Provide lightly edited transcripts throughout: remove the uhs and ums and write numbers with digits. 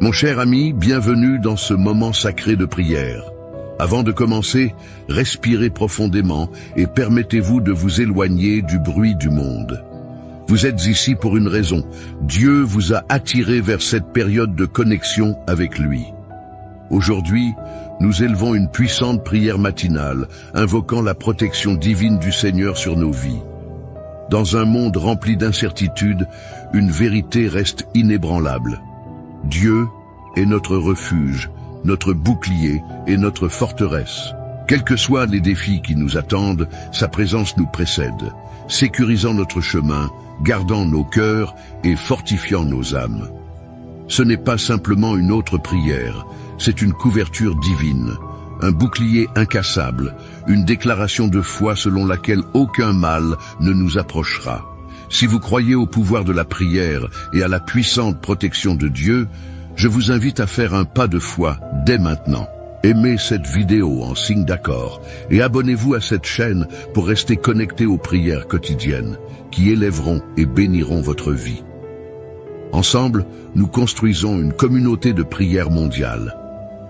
Mon cher ami, bienvenue dans ce moment sacré de prière. Avant de commencer, respirez profondément et permettez-vous de vous éloigner du bruit du monde. Vous êtes ici pour une raison. Dieu vous a attiré vers cette période de connexion avec lui. Aujourd'hui, nous élevons une puissante prière matinale, invoquant la protection divine du Seigneur sur nos vies. Dans un monde rempli d'incertitudes, une vérité reste inébranlable. Dieu est notre refuge, notre bouclier et notre forteresse. Quels que soient les défis qui nous attendent, sa présence nous précède, sécurisant notre chemin, gardant nos cœurs et fortifiant nos âmes. Ce n'est pas simplement une autre prière, c'est une couverture divine, un bouclier incassable, une déclaration de foi selon laquelle aucun mal ne nous approchera. Si vous croyez au pouvoir de la prière et à la puissante protection de Dieu, je vous invite à faire un pas de foi dès maintenant. Aimez cette vidéo en signe d'accord et abonnez-vous à cette chaîne pour rester connecté aux prières quotidiennes qui élèveront et béniront votre vie. Ensemble, nous construisons une communauté de prière mondiale.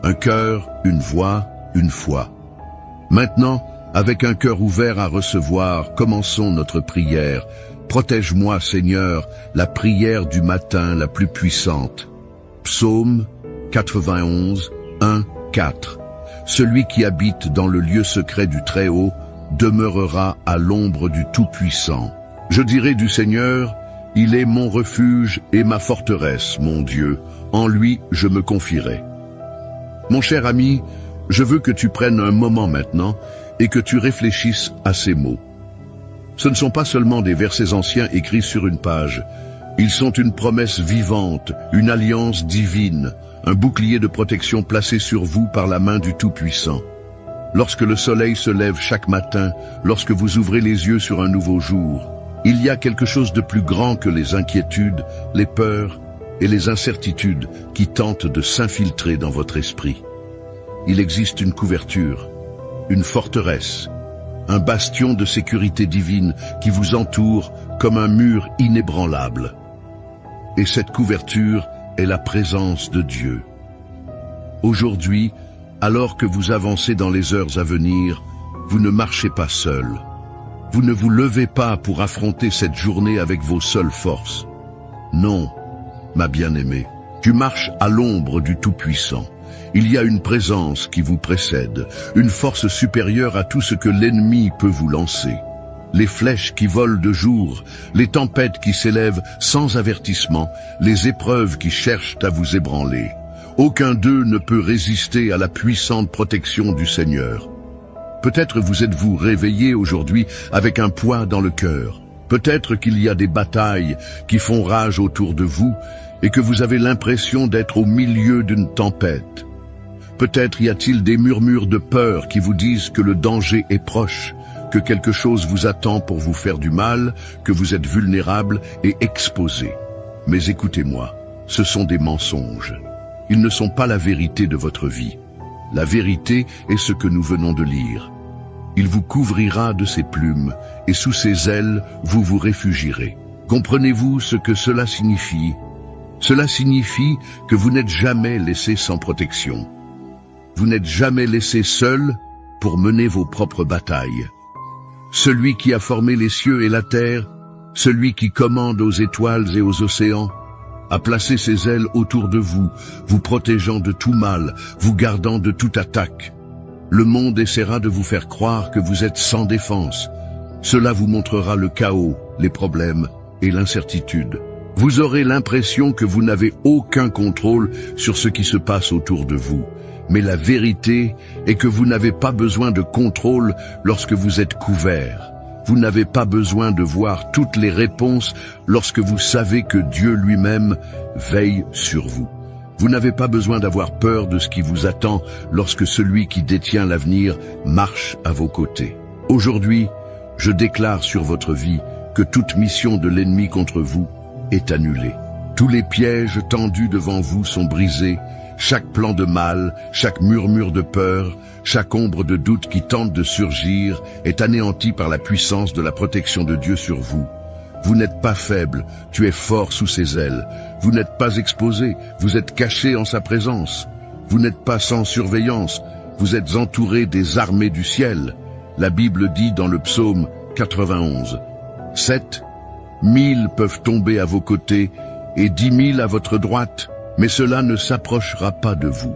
Un cœur, une voix, une foi. Maintenant, avec un cœur ouvert à recevoir, commençons notre prière. Protège-moi, Seigneur, la prière du matin la plus puissante. Psaume 91, 1, 4. Celui qui habite dans le lieu secret du Très-Haut demeurera à l'ombre du Tout-Puissant. Je dirai du Seigneur, il est mon refuge et ma forteresse, mon Dieu. En lui, je me confierai. Mon cher ami, je veux que tu prennes un moment maintenant et que tu réfléchisses à ces mots. Ce ne sont pas seulement des versets anciens écrits sur une page. Ils sont une promesse vivante, une alliance divine, un bouclier de protection placé sur vous par la main du Tout-Puissant. Lorsque le soleil se lève chaque matin, lorsque vous ouvrez les yeux sur un nouveau jour, il y a quelque chose de plus grand que les inquiétudes, les peurs et les incertitudes qui tentent de s'infiltrer dans votre esprit. Il existe une couverture, une forteresse, un bastion de sécurité divine qui vous entoure comme un mur inébranlable. Et cette couverture est la présence de Dieu. Aujourd'hui, alors que vous avancez dans les heures à venir, vous ne marchez pas seul. Vous ne vous levez pas pour affronter cette journée avec vos seules forces. Non, ma bien-aimée, tu marches à l'ombre du Tout-Puissant. Il y a une présence qui vous précède, une force supérieure à tout ce que l'ennemi peut vous lancer. Les flèches qui volent de jour, les tempêtes qui s'élèvent sans avertissement, les épreuves qui cherchent à vous ébranler. Aucun d'eux ne peut résister à la puissante protection du Seigneur. Peut-être vous êtes-vous réveillé aujourd'hui avec un poids dans le cœur. Peut-être qu'il y a des batailles qui font rage autour de vous et que vous avez l'impression d'être au milieu d'une tempête. Peut-être y a-t-il des murmures de peur qui vous disent que le danger est proche, que quelque chose vous attend pour vous faire du mal, que vous êtes vulnérable et exposé. Mais écoutez-moi, ce sont des mensonges. Ils ne sont pas la vérité de votre vie. La vérité est ce que nous venons de lire. Il vous couvrira de ses plumes, et sous ses ailes, vous vous réfugierez. Comprenez-vous ce que cela signifie? Cela signifie que vous n'êtes jamais laissé sans protection. Vous n'êtes jamais laissé seul pour mener vos propres batailles. Celui qui a formé les cieux et la terre, celui qui commande aux étoiles et aux océans, a placé ses ailes autour de vous, vous protégeant de tout mal, vous gardant de toute attaque. Le monde essaiera de vous faire croire que vous êtes sans défense. Cela vous montrera le chaos, les problèmes et l'incertitude. Vous aurez l'impression que vous n'avez aucun contrôle sur ce qui se passe autour de vous. Mais la vérité est que vous n'avez pas besoin de contrôle lorsque vous êtes couvert. Vous n'avez pas besoin de voir toutes les réponses lorsque vous savez que Dieu lui-même veille sur vous. Vous n'avez pas besoin d'avoir peur de ce qui vous attend lorsque celui qui détient l'avenir marche à vos côtés. Aujourd'hui, je déclare sur votre vie que toute mission de l'ennemi contre vous est annulée. Tous les pièges tendus devant vous sont brisés. Chaque plan de mal, chaque murmure de peur, chaque ombre de doute qui tente de surgir est anéanti par la puissance de la protection de Dieu sur vous. Vous n'êtes pas faible, tu es fort sous ses ailes. Vous n'êtes pas exposé, vous êtes caché en sa présence. Vous n'êtes pas sans surveillance, vous êtes entouré des armées du ciel. La Bible dit dans le psaume 91, 7 000 peuvent tomber à vos côtés et 10 000 à votre droite, mais cela ne s'approchera pas de vous.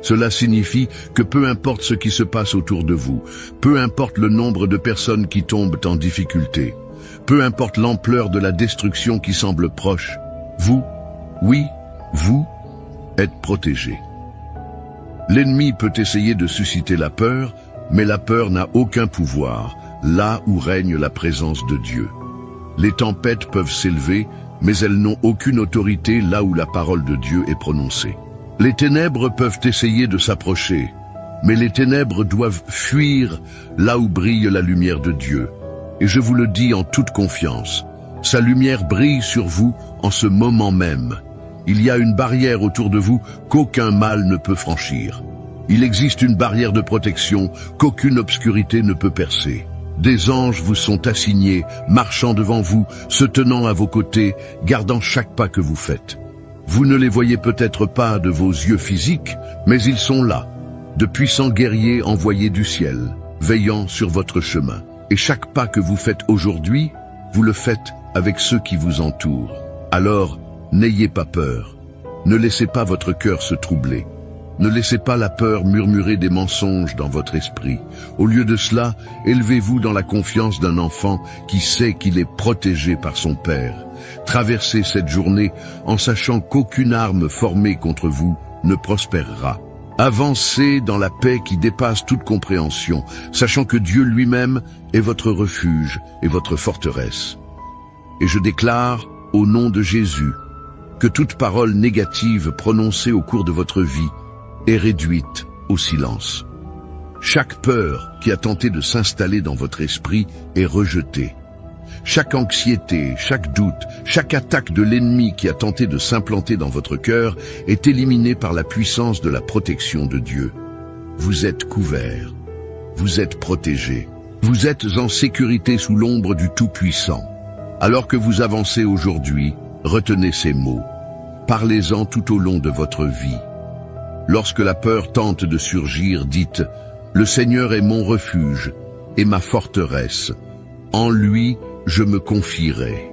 Cela signifie que peu importe ce qui se passe autour de vous, peu importe le nombre de personnes qui tombent en difficulté, peu importe l'ampleur de la destruction qui semble proche, vous, oui, vous, êtes protégés. L'ennemi peut essayer de susciter la peur, mais la peur n'a aucun pouvoir, là où règne la présence de Dieu. Les tempêtes peuvent s'élever, mais elles n'ont aucune autorité là où la parole de Dieu est prononcée. Les ténèbres peuvent essayer de s'approcher, mais les ténèbres doivent fuir là où brille la lumière de Dieu. Et je vous le dis en toute confiance, sa lumière brille sur vous en ce moment même. Il y a une barrière autour de vous qu'aucun mal ne peut franchir. Il existe une barrière de protection qu'aucune obscurité ne peut percer. Des anges vous sont assignés, marchant devant vous, se tenant à vos côtés, gardant chaque pas que vous faites. Vous ne les voyez peut-être pas de vos yeux physiques, mais ils sont là, de puissants guerriers envoyés du ciel, veillant sur votre chemin. Et chaque pas que vous faites aujourd'hui, vous le faites avec ceux qui vous entourent. Alors, n'ayez pas peur. Ne laissez pas votre cœur se troubler. Ne laissez pas la peur murmurer des mensonges dans votre esprit. Au lieu de cela, élevez-vous dans la confiance d'un enfant qui sait qu'il est protégé par son Père. Traversez cette journée en sachant qu'aucune arme formée contre vous ne prospérera. Avancez dans la paix qui dépasse toute compréhension, sachant que Dieu lui-même est votre refuge et votre forteresse. Et je déclare, au nom de Jésus, que toute parole négative prononcée au cours de votre vie est réduite au silence. Chaque peur qui a tenté de s'installer dans votre esprit est rejetée. Chaque anxiété, chaque doute, chaque attaque de l'ennemi qui a tenté de s'implanter dans votre cœur est éliminée par la puissance de la protection de Dieu. Vous êtes couverts, vous êtes protégés, vous êtes en sécurité sous l'ombre du Tout-Puissant. Alors que vous avancez aujourd'hui, retenez ces mots. Parlez-en tout au long de votre vie. Lorsque la peur tente de surgir, dites « Le Seigneur est mon refuge et ma forteresse. En lui, je me confierai. »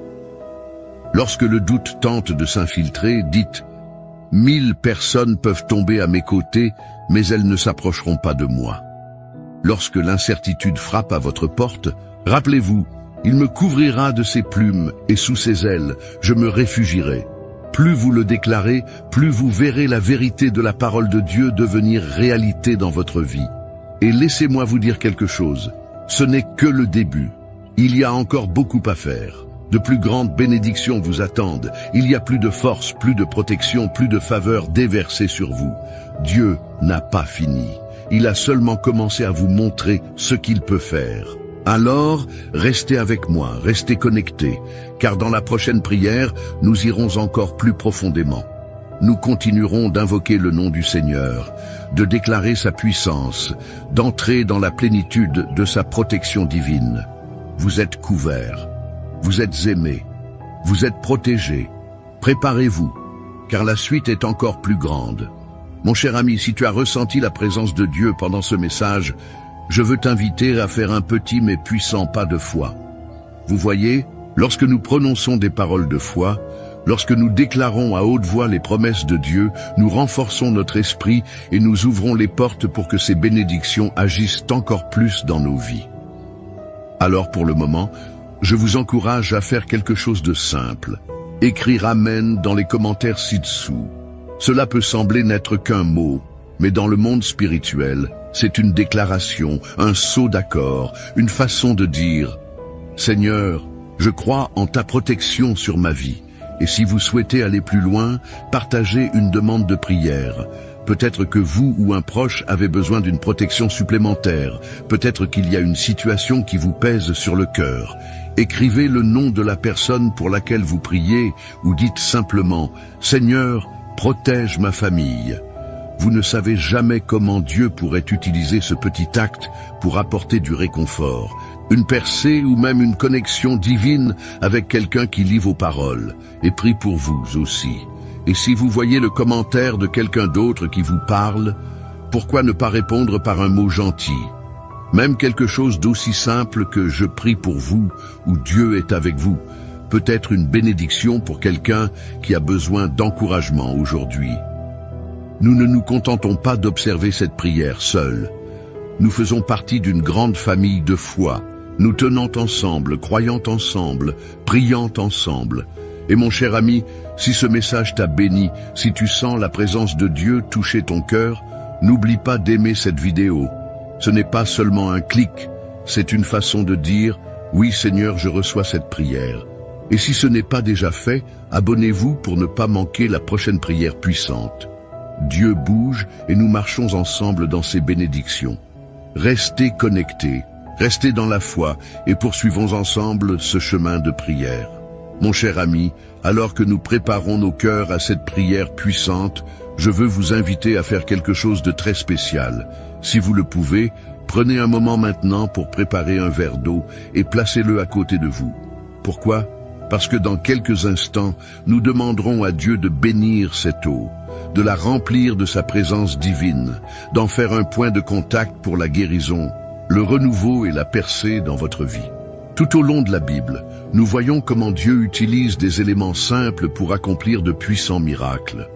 Lorsque le doute tente de s'infiltrer, dites « 1000 personnes peuvent tomber à mes côtés, mais elles ne s'approcheront pas de moi. » Lorsque l'incertitude frappe à votre porte, rappelez-vous, il me couvrira de ses plumes et sous ses ailes, je me réfugierai. Plus vous le déclarez, plus vous verrez la vérité de la parole de Dieu devenir réalité dans votre vie. Et laissez-moi vous dire quelque chose, ce n'est que le début. Il y a encore beaucoup à faire. De plus grandes bénédictions vous attendent. Il y a plus de force, plus de protection, plus de faveur déversée sur vous. Dieu n'a pas fini. Il a seulement commencé à vous montrer ce qu'il peut faire. Alors, restez avec moi, restez connectés, car dans la prochaine prière, nous irons encore plus profondément. Nous continuerons d'invoquer le nom du Seigneur, de déclarer sa puissance, d'entrer dans la plénitude de sa protection divine. Vous êtes couverts, vous êtes aimés, vous êtes protégés. Préparez-vous, car la suite est encore plus grande. Mon cher ami, si tu as ressenti la présence de Dieu pendant ce message, je veux t'inviter à faire un petit mais puissant pas de foi. Vous voyez, lorsque nous prononçons des paroles de foi, lorsque nous déclarons à haute voix les promesses de Dieu, nous renforçons notre esprit et nous ouvrons les portes pour que ces bénédictions agissent encore plus dans nos vies. Alors pour le moment, je vous encourage à faire quelque chose de simple. Écrire Amen dans les commentaires ci-dessous. Cela peut sembler n'être qu'un mot, mais dans le monde spirituel, c'est une déclaration, un saut d'accord, une façon de dire « Seigneur, je crois en ta protection sur ma vie. » Et si vous souhaitez aller plus loin, partagez une demande de prière. Peut-être que vous ou un proche avez besoin d'une protection supplémentaire. Peut-être qu'il y a une situation qui vous pèse sur le cœur. Écrivez le nom de la personne pour laquelle vous priez ou dites simplement « Seigneur, protège ma famille. » Vous ne savez jamais comment Dieu pourrait utiliser ce petit acte pour apporter du réconfort, une percée ou même une connexion divine avec quelqu'un qui lit vos paroles et prie pour vous aussi. Et si vous voyez le commentaire de quelqu'un d'autre qui vous parle, pourquoi ne pas répondre par un mot gentil? Même quelque chose d'aussi simple que « je prie pour vous » ou « Dieu est avec vous » peut être une bénédiction pour quelqu'un qui a besoin d'encouragement aujourd'hui. Nous ne nous contentons pas d'observer cette prière seule. Nous faisons partie d'une grande famille de foi, nous tenant ensemble, croyant ensemble, priant ensemble. Et mon cher ami, si ce message t'a béni, si tu sens la présence de Dieu toucher ton cœur, n'oublie pas d'aimer cette vidéo. Ce n'est pas seulement un clic, c'est une façon de dire « Oui Seigneur, je reçois cette prière ». Et si ce n'est pas déjà fait, abonnez-vous pour ne pas manquer la prochaine prière puissante. Dieu bouge et nous marchons ensemble dans ses bénédictions. Restez connectés, restez dans la foi et poursuivons ensemble ce chemin de prière. Mon cher ami, alors que nous préparons nos cœurs à cette prière puissante, je veux vous inviter à faire quelque chose de très spécial. Si vous le pouvez, prenez un moment maintenant pour préparer un verre d'eau et placez-le à côté de vous. Pourquoi ? Parce que dans quelques instants, nous demanderons à Dieu de bénir cette eau, de la remplir de sa présence divine, d'en faire un point de contact pour la guérison, le renouveau et la percée dans votre vie. Tout au long de la Bible, nous voyons comment Dieu utilise des éléments simples pour accomplir de puissants miracles.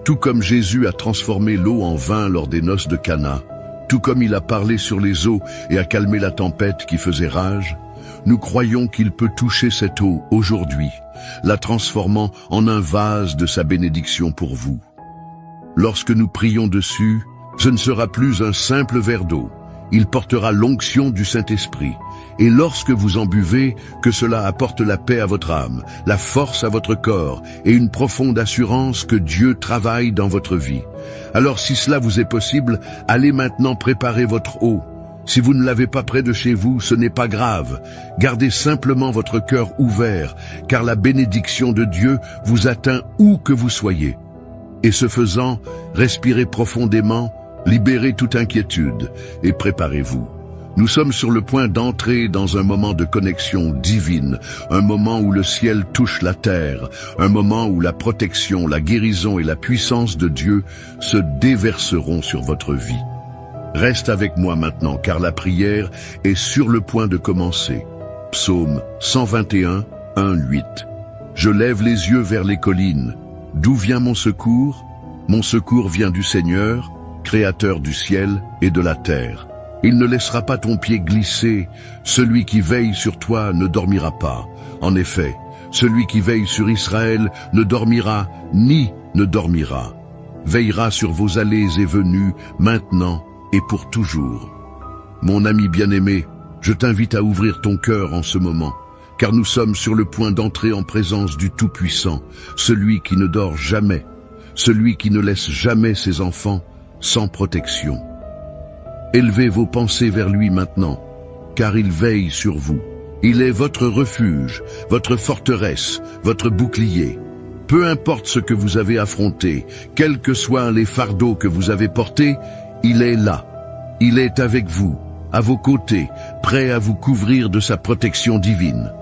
Tout comme Jésus a transformé l'eau en vin lors des noces de Cana, tout comme il a parlé sur les eaux et a calmé la tempête qui faisait rage, nous croyons qu'il peut toucher cette eau aujourd'hui, la transformant en un vase de sa bénédiction pour vous. Lorsque nous prions dessus, ce ne sera plus un simple verre d'eau, il portera l'onction du Saint-Esprit. Et lorsque vous en buvez, que cela apporte la paix à votre âme, la force à votre corps et une profonde assurance que Dieu travaille dans votre vie. Alors si cela vous est possible, allez maintenant préparer votre eau. Si vous ne l'avez pas près de chez vous, ce n'est pas grave. Gardez simplement votre cœur ouvert, car la bénédiction de Dieu vous atteint où que vous soyez. Et ce faisant, respirez profondément, libérez toute inquiétude et préparez-vous. Nous sommes sur le point d'entrer dans un moment de connexion divine, un moment où le ciel touche la terre, un moment où la protection, la guérison et la puissance de Dieu se déverseront sur votre vie. Reste avec moi maintenant, car la prière est sur le point de commencer. Psaume 121, 1-8. Je lève les yeux vers les collines. D'où vient mon secours? Mon secours vient du Seigneur, Créateur du ciel et de la terre. Il ne laissera pas ton pied glisser. Celui qui veille sur toi ne dormira pas. En effet, celui qui veille sur Israël ne dormira ni ne dormira. Veillera sur vos allées et venues, maintenant et pour toujours. Mon ami bien-aimé, je t'invite à ouvrir ton cœur en ce moment, car nous sommes sur le point d'entrer en présence du Tout-Puissant, celui qui ne dort jamais, celui qui ne laisse jamais ses enfants sans protection. Élevez vos pensées vers lui maintenant, car il veille sur vous. Il est votre refuge, votre forteresse, votre bouclier. Peu importe ce que vous avez affronté, quels que soient les fardeaux que vous avez portés, il est là. Il est avec vous, à vos côtés, prêt à vous couvrir de sa protection divine.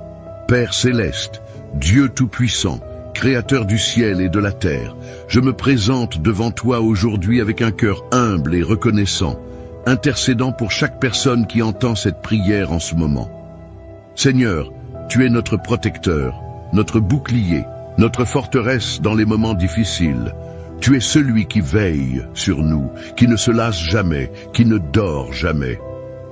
Père céleste, Dieu tout-puissant, Créateur du ciel et de la terre, je me présente devant toi aujourd'hui avec un cœur humble et reconnaissant, intercédant pour chaque personne qui entend cette prière en ce moment. Seigneur, tu es notre protecteur, notre bouclier, notre forteresse dans les moments difficiles. Tu es celui qui veille sur nous, qui ne se lasse jamais, qui ne dort jamais.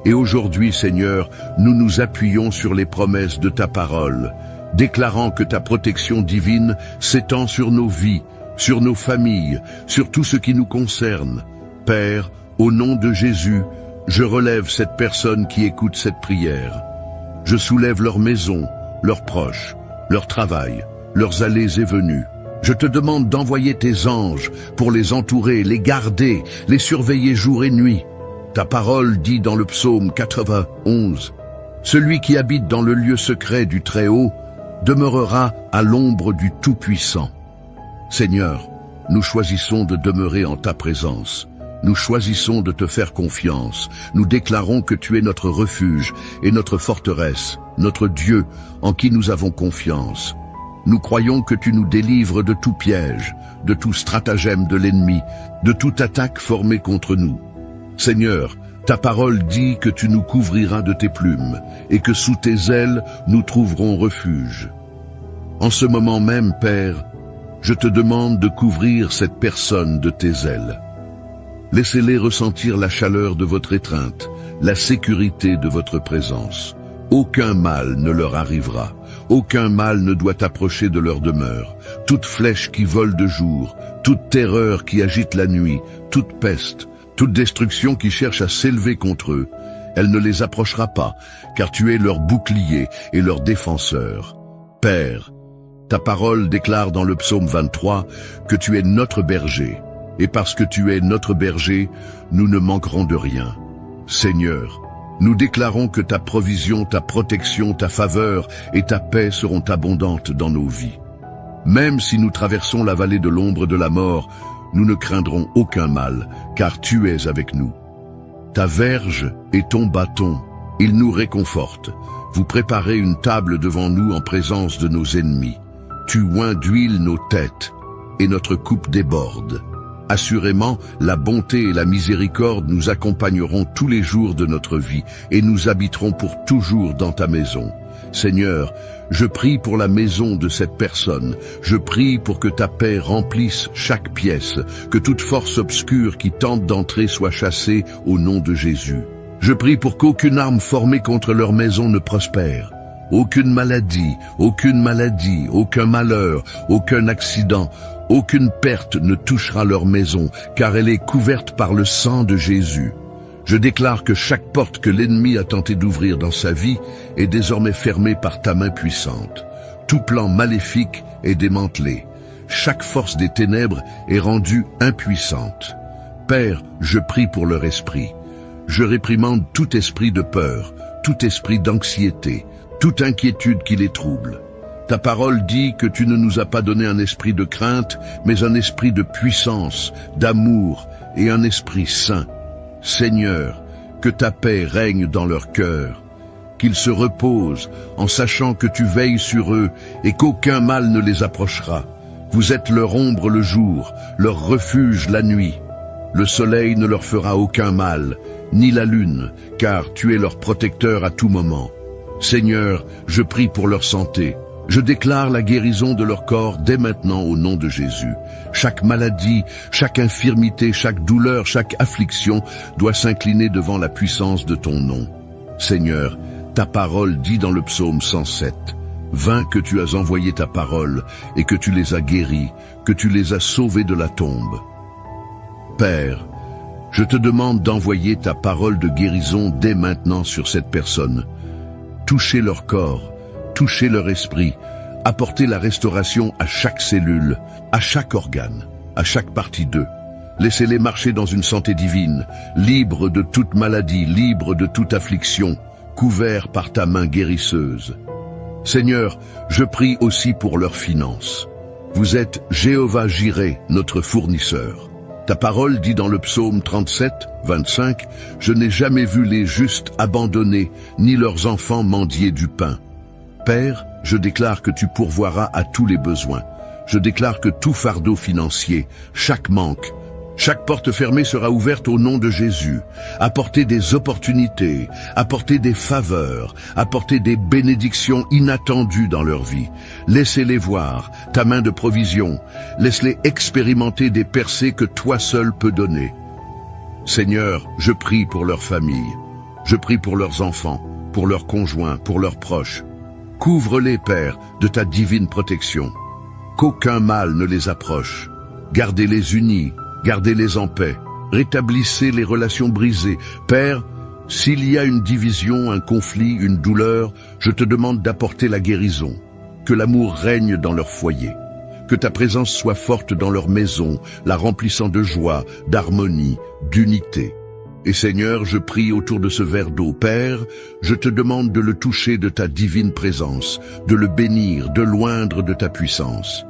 Et aujourd'hui, Seigneur, nous nous appuyons sur les promesses de ta parole, déclarant que ta protection divine s'étend sur nos vies, sur nos familles, sur tout ce qui nous concerne. Père, au nom de Jésus, je relève cette personne qui écoute cette prière. Je soulève leur maison, leurs proches, leur travail, leurs allées et venues. Je te demande d'envoyer tes anges pour les entourer, les garder, les surveiller jour et nuit. Ta parole dit dans le psaume 91, « Celui qui habite dans le lieu secret du Très-Haut demeurera à l'ombre du Tout-Puissant. » Seigneur, nous choisissons de demeurer en ta présence. Nous choisissons de te faire confiance. Nous déclarons que tu es notre refuge et notre forteresse, notre Dieu en qui nous avons confiance. Nous croyons que tu nous délivres de tout piège, de tout stratagème de l'ennemi, de toute attaque formée contre nous. Seigneur, ta parole dit que tu nous couvriras de tes plumes et que sous tes ailes nous trouverons refuge. En ce moment même, Père, je te demande de couvrir cette personne de tes ailes. Laissez-les ressentir la chaleur de votre étreinte, la sécurité de votre présence. Aucun mal ne leur arrivera, aucun mal ne doit approcher de leur demeure. Toute flèche qui vole de jour, toute terreur qui agite la nuit, toute peste, toute destruction qui cherche à s'élever contre eux, elle ne les approchera pas, car tu es leur bouclier et leur défenseur. Père, ta parole déclare dans le psaume 23 que tu es notre berger, et parce que tu es notre berger, nous ne manquerons de rien. Seigneur, nous déclarons que ta provision, ta protection, ta faveur et ta paix seront abondantes dans nos vies. Même si nous traversons la vallée de l'ombre de la mort, nous ne craindrons aucun mal, car tu es avec nous. Ta verge et ton bâton, ils nous réconfortent. Vous préparez une table devant nous en présence de nos ennemis. Tu oins d'huile nos têtes, et notre coupe déborde. Assurément, la bonté et la miséricorde nous accompagneront tous les jours de notre vie, et nous habiterons pour toujours dans ta maison. Seigneur, je prie pour la maison de cette personne. Je prie pour que ta paix remplisse chaque pièce, que toute force obscure qui tente d'entrer soit chassée au nom de Jésus. Je prie pour qu'aucune arme formée contre leur maison ne prospère. Aucune maladie, aucun malheur, aucun accident, aucune perte ne touchera leur maison, car elle est couverte par le sang de Jésus. Je déclare que chaque porte que l'ennemi a tenté d'ouvrir dans sa vie est désormais fermée par ta main puissante. Tout plan maléfique est démantelé. Chaque force des ténèbres est rendue impuissante. Père, je prie pour leur esprit. Je réprimande tout esprit de peur, tout esprit d'anxiété, toute inquiétude qui les trouble. Ta parole dit que tu ne nous as pas donné un esprit de crainte, mais un esprit de puissance, d'amour et un esprit saint. Seigneur, que ta paix règne dans leur cœur, qu'ils se reposent en sachant que tu veilles sur eux et qu'aucun mal ne les approchera. Vous êtes leur ombre le jour, leur refuge la nuit. Le soleil ne leur fera aucun mal, ni la lune, car tu es leur protecteur à tout moment. Seigneur, je prie pour leur santé. Je déclare la guérison de leur corps dès maintenant au nom de Jésus. Chaque maladie, chaque infirmité, chaque douleur, chaque affliction doit s'incliner devant la puissance de ton nom. Seigneur, ta parole dit dans le psaume 107, « Vain que tu as envoyé ta parole et que tu les as guéris, que tu les as sauvés de la tombe. » Père, je te demande d'envoyer ta parole de guérison dès maintenant sur cette personne. Touchez leur corps, touchez leur esprit, apportez la restauration à chaque cellule, à chaque organe, à chaque partie d'eux. Laissez-les marcher dans une santé divine, libres de toute maladie, libres de toute affliction, couverts par ta main guérisseuse. Seigneur, je prie aussi pour leurs finances. Vous êtes Jéhovah Jireh, notre fournisseur. Ta parole dit dans le psaume 37, 25, « Je n'ai jamais vu les justes abandonnés, ni leurs enfants mendier du pain. » Père, je déclare que tu pourvoiras à tous les besoins. Je déclare que tout fardeau financier, chaque manque, chaque porte fermée sera ouverte au nom de Jésus. Apportez des opportunités, apportez des faveurs, apportez des bénédictions inattendues dans leur vie. Laissez-les voir ta main de provision. Laisse-les expérimenter des percées que toi seul peux donner. Seigneur, je prie pour leurs familles. Je prie pour leurs enfants, pour leurs conjoints, pour leurs proches. Couvre-les, Père, de ta divine protection. Qu'aucun mal ne les approche. Gardez-les unis. Gardez-les en paix, rétablissez les relations brisées. Père, s'il y a une division, un conflit, une douleur, je te demande d'apporter la guérison, que l'amour règne dans leur foyer, que ta présence soit forte dans leur maison, la remplissant de joie, d'harmonie, d'unité. Et Seigneur, je prie autour de ce verre d'eau. Père, je te demande de le toucher de ta divine présence, de le bénir, de l'oindre de ta puissance.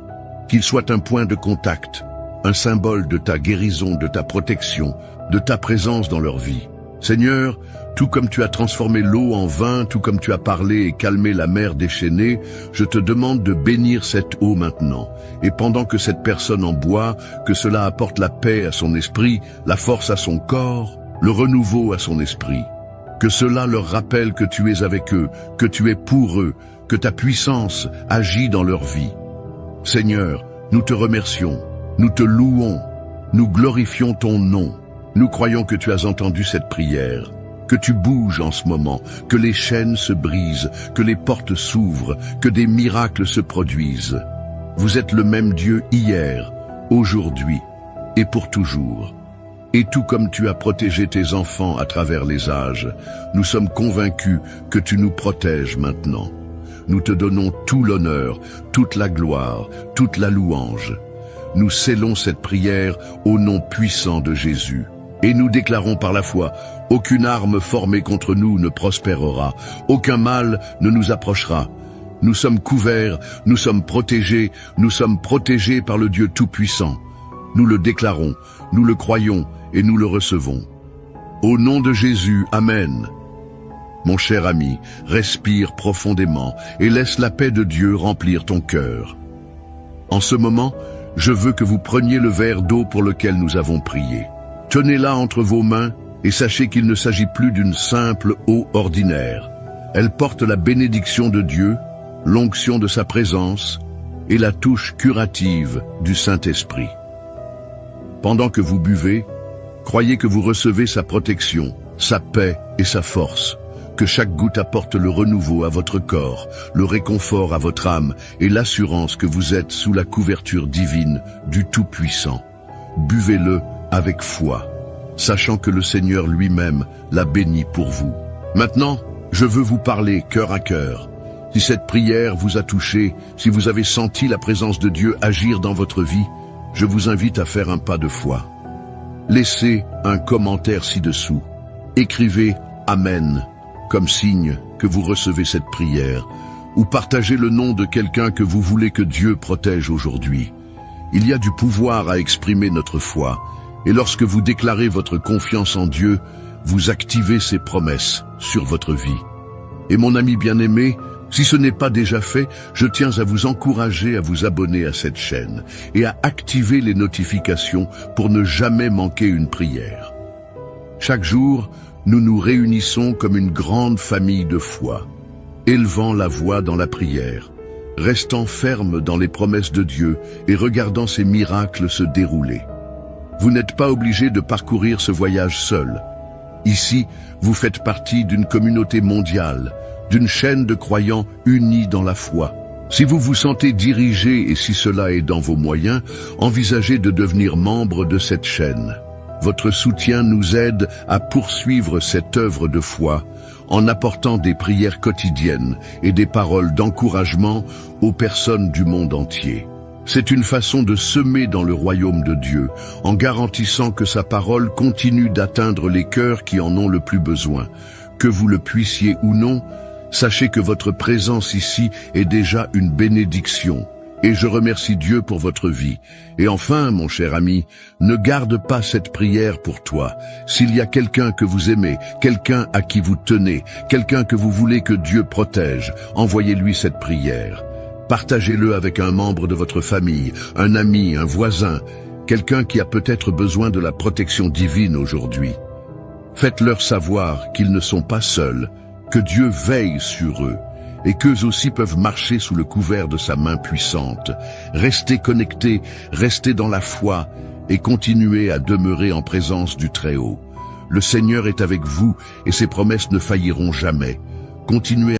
Qu'il soit un point de contact, un symbole de ta guérison, de ta protection, de ta présence dans leur vie. Seigneur, tout comme tu as transformé l'eau en vin, tout comme tu as parlé et calmé la mer déchaînée, je te demande de bénir cette eau maintenant. Et pendant que cette personne en boit, que cela apporte la paix à son esprit, la force à son corps, le renouveau à son esprit. Que cela leur rappelle que tu es avec eux, que tu es pour eux, que ta puissance agit dans leur vie. Seigneur, nous te remercions, nous te louons, nous glorifions ton nom. Nous croyons que tu as entendu cette prière, que tu bouges en ce moment, que les chaînes se brisent, que les portes s'ouvrent, que des miracles se produisent. Vous êtes le même Dieu hier, aujourd'hui et pour toujours. Et tout comme tu as protégé tes enfants à travers les âges, nous sommes convaincus que tu nous protèges maintenant. Nous te donnons tout l'honneur, toute la gloire, toute la louange. Nous scellons cette prière au nom puissant de Jésus. Et nous déclarons par la foi, aucune arme formée contre nous ne prospérera, aucun mal ne nous approchera. Nous sommes couverts, nous sommes protégés par le Dieu Tout-Puissant. Nous le déclarons, nous le croyons et nous le recevons. Au nom de Jésus, Amen. Mon cher ami, respire profondément et laisse la paix de Dieu remplir ton cœur. En ce moment, je veux que vous preniez le verre d'eau pour lequel nous avons prié. Tenez-la entre vos mains et sachez qu'il ne s'agit plus d'une simple eau ordinaire. Elle porte la bénédiction de Dieu, l'onction de sa présence et la touche curative du Saint-Esprit. Pendant que vous buvez, croyez que vous recevez sa protection, sa paix et sa force, que chaque goutte apporte le renouveau à votre corps, le réconfort à votre âme et l'assurance que vous êtes sous la couverture divine du Tout-Puissant. Buvez-le avec foi, sachant que le Seigneur lui-même l'a béni pour vous. Maintenant, je veux vous parler cœur à cœur. Si cette prière vous a touché, si vous avez senti la présence de Dieu agir dans votre vie, je vous invite à faire un pas de foi. Laissez un commentaire ci-dessous. Écrivez « Amen » comme signe que vous recevez cette prière, ou partagez le nom de quelqu'un que vous voulez que Dieu protège aujourd'hui. Il y a du pouvoir à exprimer notre foi, et lorsque vous déclarez votre confiance en Dieu, vous activez ses promesses sur votre vie. Et mon ami bien-aimé, si ce n'est pas déjà fait, je tiens à vous encourager à vous abonner à cette chaîne et à activer les notifications pour ne jamais manquer une prière. Chaque jour, nous nous réunissons comme une grande famille de foi, élevant la voix dans la prière, restant fermes dans les promesses de Dieu et regardant ses miracles se dérouler. Vous n'êtes pas obligé de parcourir ce voyage seul. Ici, vous faites partie d'une communauté mondiale, d'une chaîne de croyants unis dans la foi. Si vous vous sentez dirigé et si cela est dans vos moyens, envisagez de devenir membre de cette chaîne. Votre soutien nous aide à poursuivre cette œuvre de foi en apportant des prières quotidiennes et des paroles d'encouragement aux personnes du monde entier. C'est une façon de semer dans le royaume de Dieu, en garantissant que sa parole continue d'atteindre les cœurs qui en ont le plus besoin. Que vous le puissiez ou non, sachez que votre présence ici est déjà une bénédiction. Et je remercie Dieu pour votre vie. Et enfin, mon cher ami, ne garde pas cette prière pour toi. S'il y a quelqu'un que vous aimez, quelqu'un à qui vous tenez, quelqu'un que vous voulez que Dieu protège, envoyez-lui cette prière. Partagez-le avec un membre de votre famille, un ami, un voisin, quelqu'un qui a peut-être besoin de la protection divine aujourd'hui. Faites-leur savoir qu'ils ne sont pas seuls, que Dieu veille sur eux, et qu'eux aussi peuvent marcher sous le couvert de sa main puissante. Restez connectés, restez dans la foi, et continuez à demeurer en présence du Très-Haut. Le Seigneur est avec vous, et ses promesses ne failliront jamais. Continuez